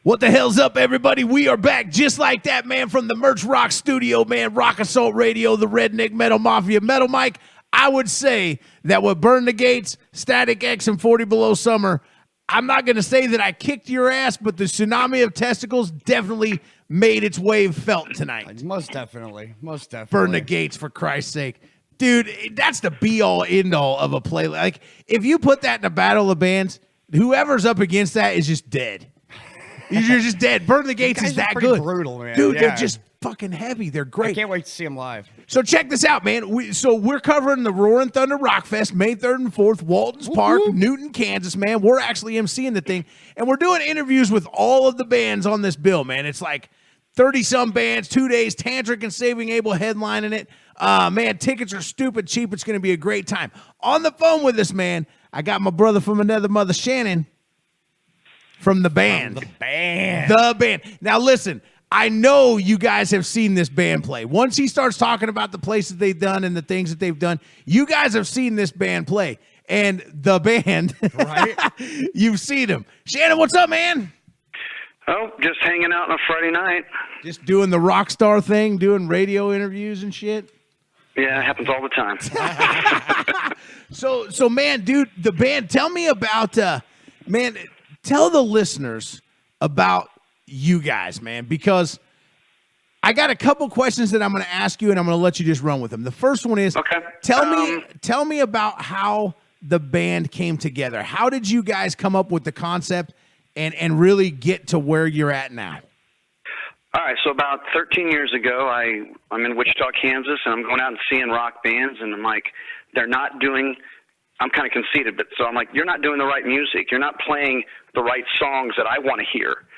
What the hell's up, everybody? We are back just like that, man, from the Merch Rock studio, man. Rock Assault Radio, the Redneck Metal Mafia. Metal Mike, I would say that with Burn the Gates, Static X, and 40 Below Summer, I'm not going to say that I kicked your ass, but the tsunami of testicles definitely made its wave felt tonight. Most definitely. Burn the Gates, for Christ's sake. Dude, that's the be-all, end-all of a play. Like, if you put that in a battle of bands, whoever's up against that is just dead. You're just dead. Burn the Gates is that good. Brutal, man. Dude, yeah. They're just fucking heavy. They're great. I can't wait to see them live. So check this out, man. We're covering the Roarin Thunder Rock Fest, May 3rd and 4th, Walton's Park, Newton, Kansas, man. We're actually emceeing the thing, and we're doing interviews with all of the bands on this bill, man. It's like 30-some bands, 2 days, Tantric and Saving Abel headlining it. Man, tickets are stupid cheap. It's going to be a great time. On the phone with us, man, I got my brother from another mother, Shannon, from the band. The band. The band. Now, listen, I know you guys have seen this band play. Once he starts talking about the places they've done and the things that they've done, you guys have seen this band play. And the band, right? You've seen them. Shannon, what's up, man? Oh, just hanging out on a Friday night. Just doing the rock star thing, doing radio interviews and shit? Yeah, it happens all the time. So, man, dude, the band, tell me about, man, tell the listeners about you guys, man, because I got a couple questions that I'm going to ask you, and I'm going to let you just run with them. The first one is, okay. Tell me about how the band came together. How did you guys come up with the concept and really get to where you're at now? All right, so about 13 years ago, I'm in Wichita, Kansas, and I'm going out and seeing rock bands, and I'm like, they're not doing, I'm kind of conceited, but so I'm like, you're not doing the right music. You're not playing the right songs that I want to hear.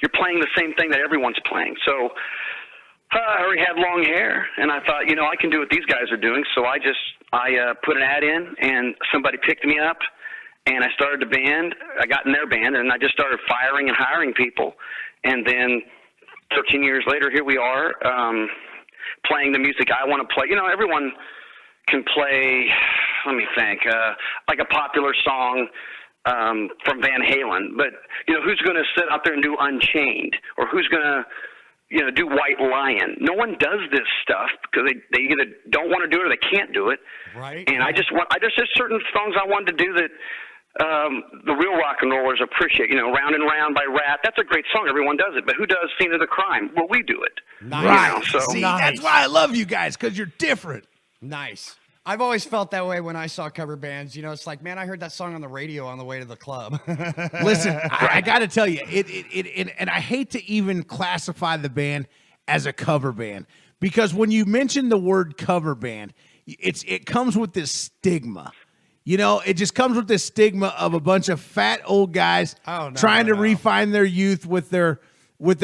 You're playing the same thing that everyone's playing. So I already had long hair, and I thought, I can do what these guys are doing. So I put an ad in, and somebody picked me up, and I started a band. I got in their band, and I just started firing and hiring people. And then 13 years later, here we are, playing the music I want to play. Everyone can play, let me think, like a popular song from Van Halen. But, who's going to sit out there and do Unchained? Or who's going to, do White Lion? No one does this stuff because they either don't want to do it or they can't do it. Right. And there's certain songs I wanted to do that the real rock and rollers appreciate. Round and Round by Rat. That's a great song. Everyone does it. But who does Scene of the Crime? Well, we do it. Nice. Right. See, that's why I love you guys, because you're different. Nice. I've always felt that way when I saw cover bands. It's like, man, I heard that song on the radio on the way to the club. Listen, I got to tell you, and I hate to even classify the band as a cover band, because when you mention the word cover band, it comes with this stigma. It just comes with this stigma of a bunch of fat old guys trying to refine their youth with their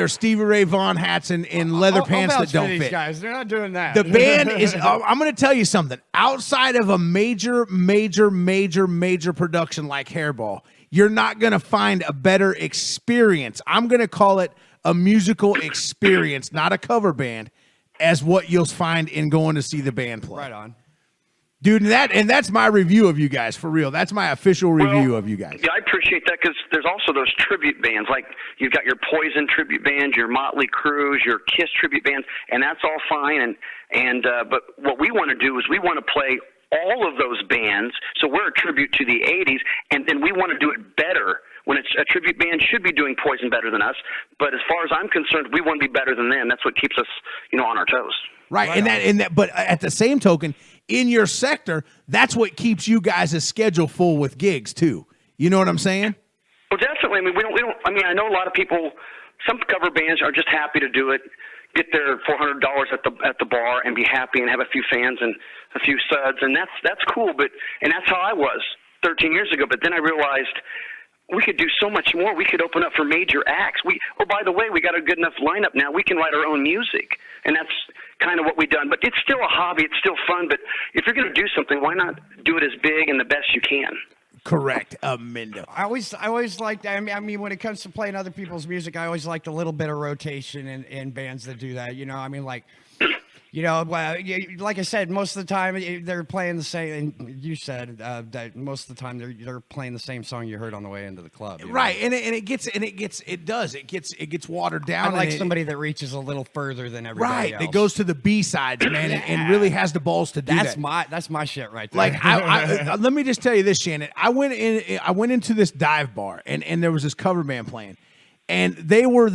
Stevie Ray Vaughan hats and leather pants that don't fit. Guys, they're not doing that. The band is. I'm going to tell you something. Outside of a major production like Hairball, you're not going to find a better experience. I'm going to call it a musical experience, not a cover band, as what you'll find in going to see the band play. Right on. Dude, and that's my review of you guys, for real. That's my official review of you guys. Yeah, I appreciate that, because there's also those tribute bands. Like, you've got your Poison tribute band, your Motley Crue's, your Kiss tribute bands, and that's all fine. But what we want to do is we want to play all of those bands, so we're a tribute to the 80s, and then we want to do it better. When it's a tribute band should be doing Poison better than us, but as far as I'm concerned, we want to be better than them. That's what keeps us, on our toes. Right, but at the same token, in your sector, that's what keeps you guys' schedule full with gigs too. You know what I'm saying? Well, definitely. I mean, we don't. I mean, I know a lot of people. Some cover bands are just happy to do it, get their $400 at the bar, and be happy and have a few fans and a few suds, and that's cool. And that's how I was 13 years ago. But then I realized we could do so much more. We could open up for major acts. By the way, we got a good enough lineup now. We can write our own music, and that's kind of what we've done. But it's still a hobby. It's still fun. But if you're going to do something, why not do it as big and the best you can? Correct, Mindo. I always liked. I mean, when it comes to playing other people's music, I always liked a little bit of rotation in bands that do that. I mean, like You know, well, like I said, most of the time they're playing the same. And you said that most of the time they're playing the same song you heard on the way into the club. Right, and it gets watered down. I like somebody that reaches a little further than everybody else. That goes to the B-sides, man, and really has the balls to do that. That's my shit right there. Like, I let me just tell you this, Shannon. I went into this dive bar, and there was this cover band playing. And they were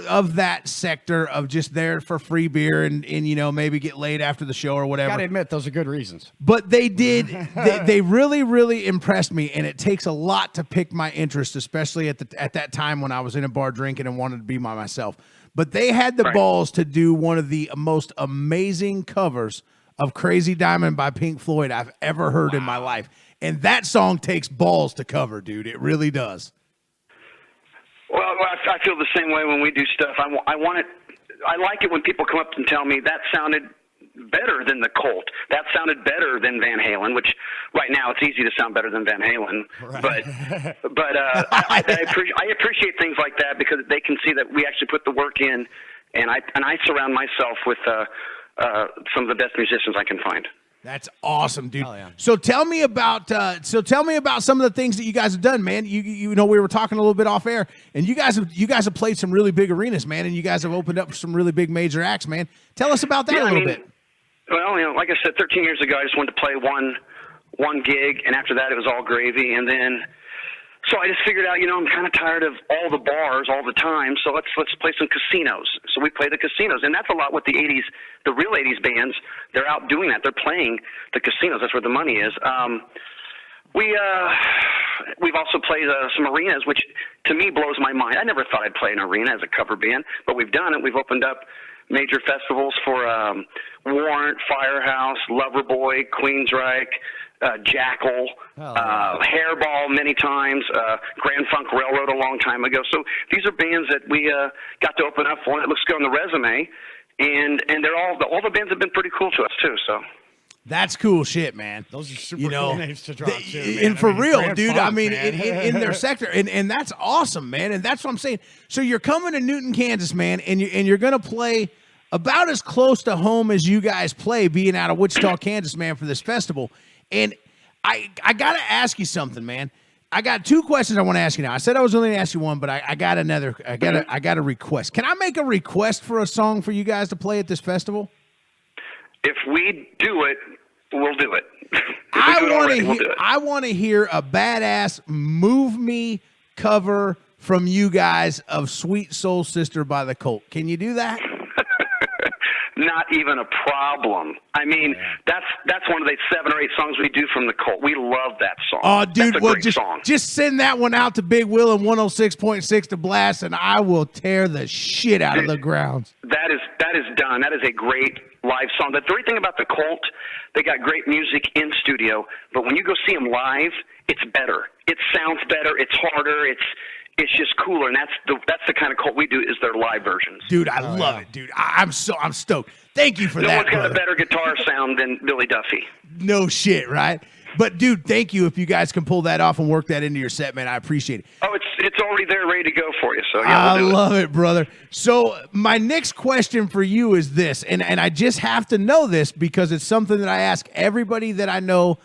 of that sector of just there for free beer and you know, maybe get laid after the show or whatever. Gotta admit, those are good reasons. But they they really, really impressed me, and it takes a lot to pick my interest, especially at that time when I was in a bar drinking and wanted to be by myself. But they had the balls to do one of the most amazing covers of Crazy Diamond by Pink Floyd I've ever heard in my life. And that song takes balls to cover, dude. It really does. Well, I feel the same way when we do stuff. I like it when people come up and tell me that sounded better than the Colt. That sounded better than Van Halen, which right now it's easy to sound better than Van Halen. Right. But I appreciate things like that because they can see that we actually put the work in, and I surround myself with some of the best musicians I can find. That's awesome, dude. Yeah. So tell me about some of the things that you guys have done, man. You know, we were talking a little bit off air, and you guys have played some really big arenas, man, and you guys have opened up some really big major acts, man. Tell us about that a little bit. Well, you know, like I said, 13 years ago, I just wanted to play one gig, and after that, it was all gravy, and then. So I just figured out, you know, I'm kind of tired of all the bars all the time, so let's play some casinos. So we play the casinos, and that's a lot what the real 80s bands, they're out doing that. They're playing the casinos. That's where the money is. We've also played some arenas, which to me blows my mind. I never thought I'd play an arena as a cover band, but we've done it. We've opened up major festivals for Warrant, Firehouse, Loverboy, Queensryche, Jackal, Hairball many times, Grand Funk Railroad a long time ago. So these are bands that we got to open up for. It looks good on the resume, and they're all the bands have been pretty cool to us too. So that's cool shit, man. Those are super cool names to drop too, man. And for real, Grand dude. Funk, I mean, man. in their sector, and that's awesome, man. And that's what I'm saying. So you're coming to Newton, Kansas, man, and you're gonna play about as close to home as you guys play, being out of Wichita, Kansas, man, for this festival. And I got to ask you something, man. I got two questions I want to ask you now. I said I was only going to ask you one, but I got another. I got a request. Can I make a request for a song for you guys to play at this festival? If we do it, we'll do it. I want to hear a badass "Move Me" cover from you guys of "Sweet Soul Sister" by the Colt. Can you do that? Not even a problem. I mean, that's one of the 7 or 8 songs we do from the Colt. We love that song. Oh, dude, that's a great song. Just send that one out to Big Will and 106.6 to blast, and I will tear the shit out of the grounds. That is done. That is a great live song. The great thing about the Colt, they got great music in studio, but when you go see them live, it's better. It sounds better. It's harder. It's just cooler, and that's the kind of Colt we do is their live versions. Dude, I love it, dude. I'm stoked. Thank you for that. No one's got brother. a better guitar sound than Billy Duffy. No shit, right? But dude, thank you if you guys can pull that off and work that into your set, man. I appreciate it. Oh, it's already there, ready to go for you. So yeah, I love it, brother. So my next question for you is this, and I just have to know this because it's something that I ask everybody that I know.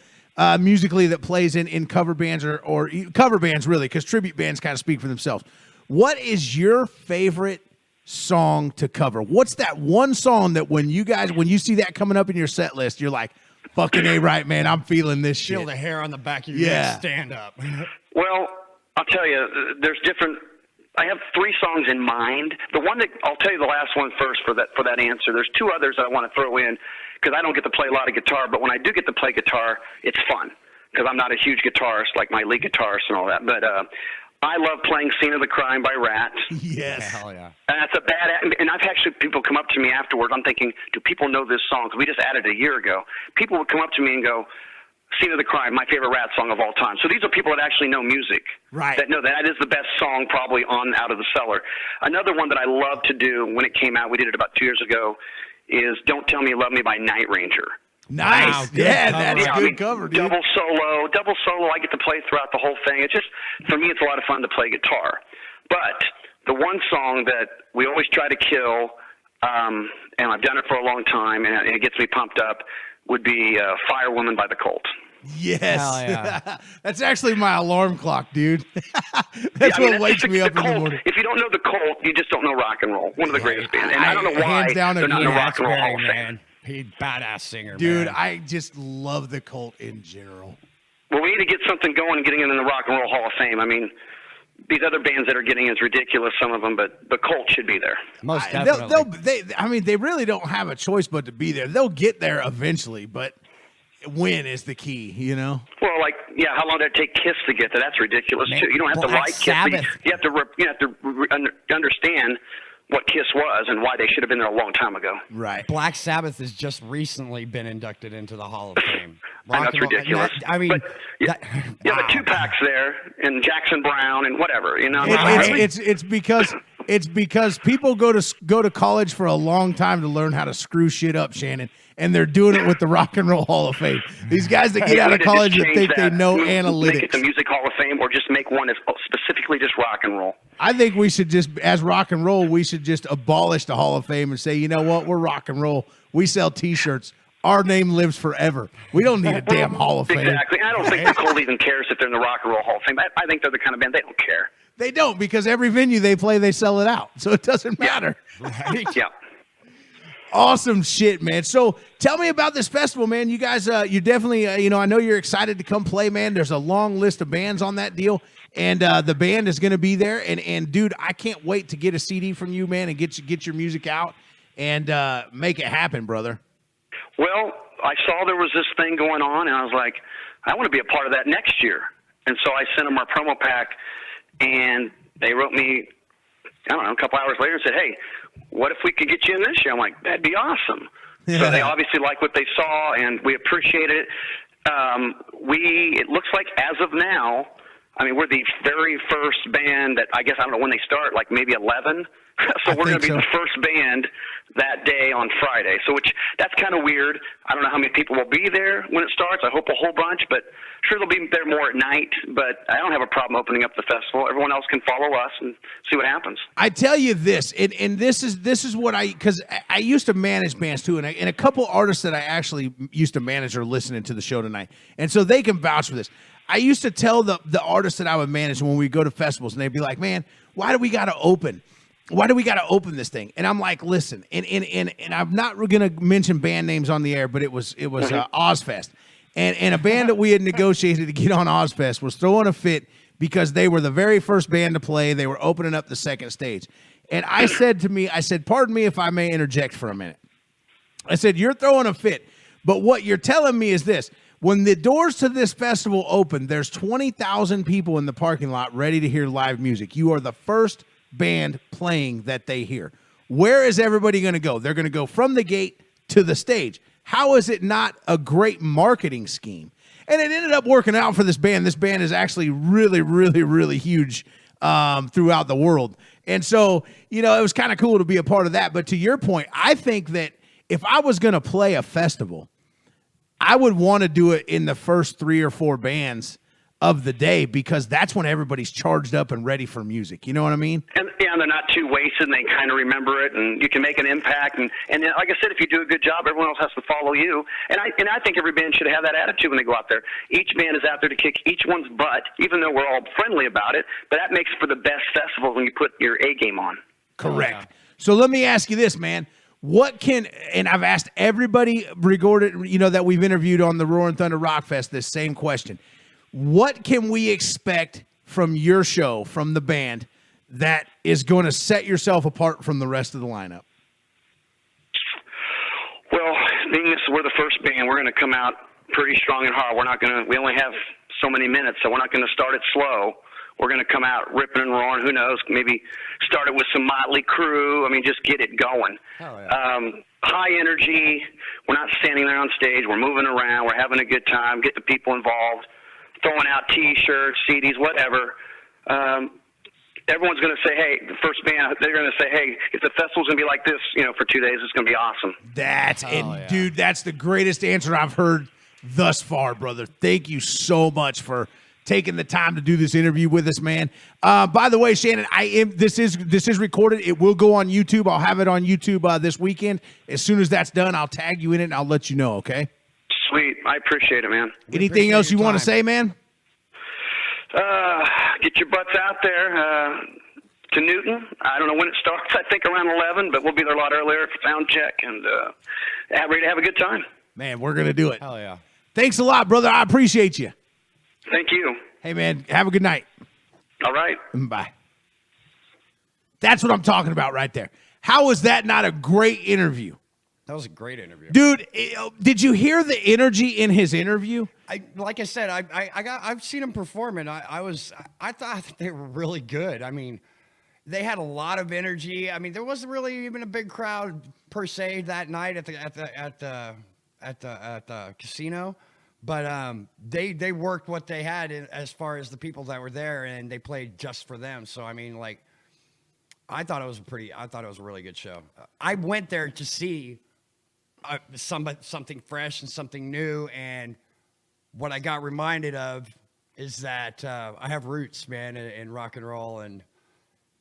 Musically that plays in cover bands or cover bands really, because tribute bands kind of speak for themselves. What is your favorite song to cover? What's that one song that when you see that coming up in your set list, you're like, fucking A right, man, I'm feeling this shit. Feel the hair on the back of your neck stand up. Well, I'll tell you, there's different. I have 3 songs in mind. The one that I'll tell you the last one first for that answer. There's 2 others I want to throw in because I don't get to play a lot of guitar, but when I do get to play guitar, it's fun because I'm not a huge guitarist like my lead guitarist and all that. But I love playing "Scene of the Crime" by Rat. Yes, hell yeah. And that's a and I've actually people come up to me afterwards. I'm thinking, do people know this song? Because we just added it a year ago. People would come up to me and go, "Scene of the Crime," my favorite Rat song of all time. So these are people that actually know music, right? That know that is the best song probably on Out of the Cellar. Another one that I love to do when it came out, we did it about 2 years ago, is "Don't Tell Me You Love Me" by Night Ranger. Nice, wow, that's good cover, dude. Double solo. I get to play throughout the whole thing. It's just for me, it's a lot of fun to play guitar. But the one song that we always try to kill, and I've done it for a long time, and it gets me pumped up, would be Firewoman by the Cult. Yes. Hell yeah. That's actually my alarm clock, dude. That's what wakes me up in the morning. If you don't know the Cult, you just don't know rock and roll. One of the greatest bands. And I don't know why hands down they're not in the Rock and Roll Hall of Fame. Man. He's badass singer, Dude, man. I just love the Cult in general. Well, we need to get something going and getting them in the Rock and Roll Hall of Fame. I mean, these other bands that are getting is ridiculous, some of them, but the Cult should be there. Most definitely. They really don't have a choice but to be there. They'll get there eventually, but when is the key, you know? Well, how long did it take Kiss to get there? That's ridiculous, too. You don't have to Black like Kiss, but Sabbath. you have to understand what Kiss was and why they should have been there a long time ago. Right. Black Sabbath has just recently been inducted into the Hall of Fame. I know, it's ridiculous. I mean, but, but Tupac's there, and Jackson Brown, and whatever. You know, It's because people go to college for a long time to learn how to screw shit up, Shannon, and they're doing it with the Rock and Roll Hall of Fame. These guys that get out of college that think they know analytics. Make it the Music Hall of Fame, or just make one that's specifically just rock and roll. I think we should just, as rock and roll, we should just abolish the Hall of Fame and say, you know what, we're rock and roll. We sell T-shirts. Our name lives forever. We don't need a damn Hall of Fame. Exactly. I don't think the Cult even cares if they're in the Rock and Roll Hall of Fame. I think they're the kind of band, they don't care. They don't, because every venue they play, they sell it out. So it doesn't matter. right? Yeah. Awesome shit, man. So tell me about this festival, man. You guys, you definitely, I know you're excited to come play, man. There's a long list of bands on that deal, and the band is going to be there. And dude, I can't wait to get a CD from you, man, and get your music out and make it happen, brother. Well, I saw there was this thing going on, and I was like, I want to be a part of that next year. And so I sent them our promo pack, and they wrote me, I don't know, a couple hours later and said, hey, what if we could get you in this year? I'm like, that'd be awesome. Yeah. So they obviously like what they saw, and we appreciate it. It looks like as of now, I mean, we're the very first band that, I don't know when they start, like maybe 11. So we're going to be the first band that day on Friday. So that's kind of weird. I don't know how many people will be there when it starts. I hope a whole bunch, but sure they'll be there more at night. But I don't have a problem opening up the festival. Everyone else can follow us and see what happens. I tell you this, and this is what because I used to manage bands too, and a couple artists that I actually used to manage are listening to the show tonight, and so they can vouch for this. I used to tell the artists that I would manage when we go to festivals, and they'd be like, man, why do we got to open? Why do we got to open this thing? And I'm like, listen, and I'm not going to mention band names on the air, but it was Ozfest. And a band that we had negotiated to get on Ozfest was throwing a fit because they were the very first band to play. They were opening up the second stage. And I said, pardon me if I may interject for a minute. I said, you're throwing a fit, but what you're telling me is this. When the doors to this festival open, there's 20,000 people in the parking lot ready to hear live music. You are the first band playing that they hear. Where is everybody going to go? They're going to go from the gate to the stage. How is it not a great marketing scheme? And it ended up working out for this band. This band is actually really, really, really huge throughout the world. And so, it was kind of cool to be a part of that. But to your point, I think that if I was going to play a festival, I would want to do it in the first 3 or 4 bands of the day, because that's when everybody's charged up and ready for music. You know what I mean? And they're not too wasted, and they kind of remember it, and you can make an impact. And then, like I said, if you do a good job, everyone else has to follow you. And I think every band should have that attitude when they go out there. Each band is out there to kick each one's butt, even though we're all friendly about it. But that makes for the best festival when you put your A game on. Correct. Yeah. So let me ask you this, man. And I've asked everybody regarding, that we've interviewed on the Roarin Thunder Rock Fest this same question. What can we expect from your show, from the band, that is going to set yourself apart from the rest of the lineup? Well, being we're the first band, we're going to come out pretty strong and hard. We only have so many minutes, so we're not going to start it slow. We're going to come out ripping and roaring. Who knows? Maybe start it with some Motley Crue. I mean, just get it going. Oh, yeah. High energy. We're not standing there on stage. We're moving around. We're having a good time. Get the people involved. Throwing out T-shirts, CDs, whatever. Everyone's going to say, hey, the first band, they're going to say, hey, if the festival's going to be like this, for 2 days, it's going to be awesome. Dude, that's the greatest answer I've heard thus far, brother. Thank you so much for taking the time to do this interview with us, man. By the way, Shannon, this is recorded. It will go on YouTube. I'll have it on YouTube this weekend. As soon as that's done, I'll tag you in it and I'll let you know, okay? Sweet. I appreciate it, man. Anything else you want to say, man? Get your butts out there to Newton. I don't know when it starts. I think around 11, but we'll be there a lot earlier for sound check and ready to have a good time. Man, we're going to do it. Hell yeah. Thanks a lot, brother. I appreciate you. Thank you. Hey, man, have a good night. All right. Bye. That's what I'm talking about right there. How was that not a great interview? That was a great interview. Dude, did you hear the energy in his interview? Like I said, I've seen him perform, and I thought they were really good. I mean, they had a lot of energy. I mean, there wasn't really even a big crowd per se that night at the casino, but they worked what they had as far as the people that were there, and they played just for them. So I mean, like, I thought it was a really good show. I went there to see something fresh and something new, and what I got reminded of is that I have roots, man, in rock and roll, and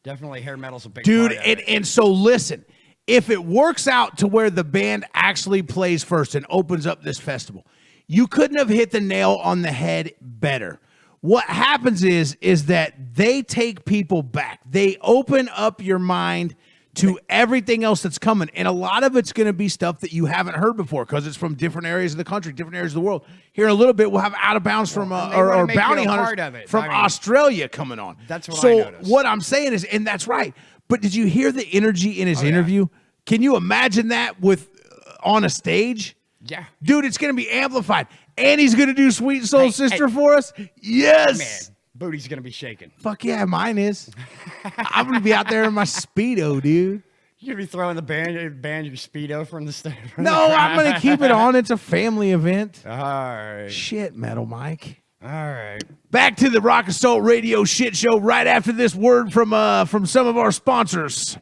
definitely hair metal's a big part of it. And so listen, if it works out to where the band actually plays first and opens up this festival, you couldn't have hit the nail on the head better. What happens is that they take people back. They open up your mind to everything else that's coming. And a lot of it's going to be stuff that you haven't heard before because it's from different areas of the country, different areas of the world. Here in a little bit, we'll have Out of Bounds from or Bounty Hunters from Australia coming on. That's what I So noticed. what I'm saying is, and that's right, but did you hear the energy in his interview? Yeah. Can you imagine that with on a stage? Yeah. Dude, it's going to be amplified. And he's going to do Sweet Soul Sister for us? Yes. Man, booty's going to be shaking. Fuck yeah, mine is. I'm going to be out there in my Speedo, dude. You're going to be throwing the band your Speedo from the stage? No, I'm going to keep it on. It's a family event. All right. Shit, Metal Mike. All right. Back to the Rock and Soul Radio shit show right after this word from some of our sponsors.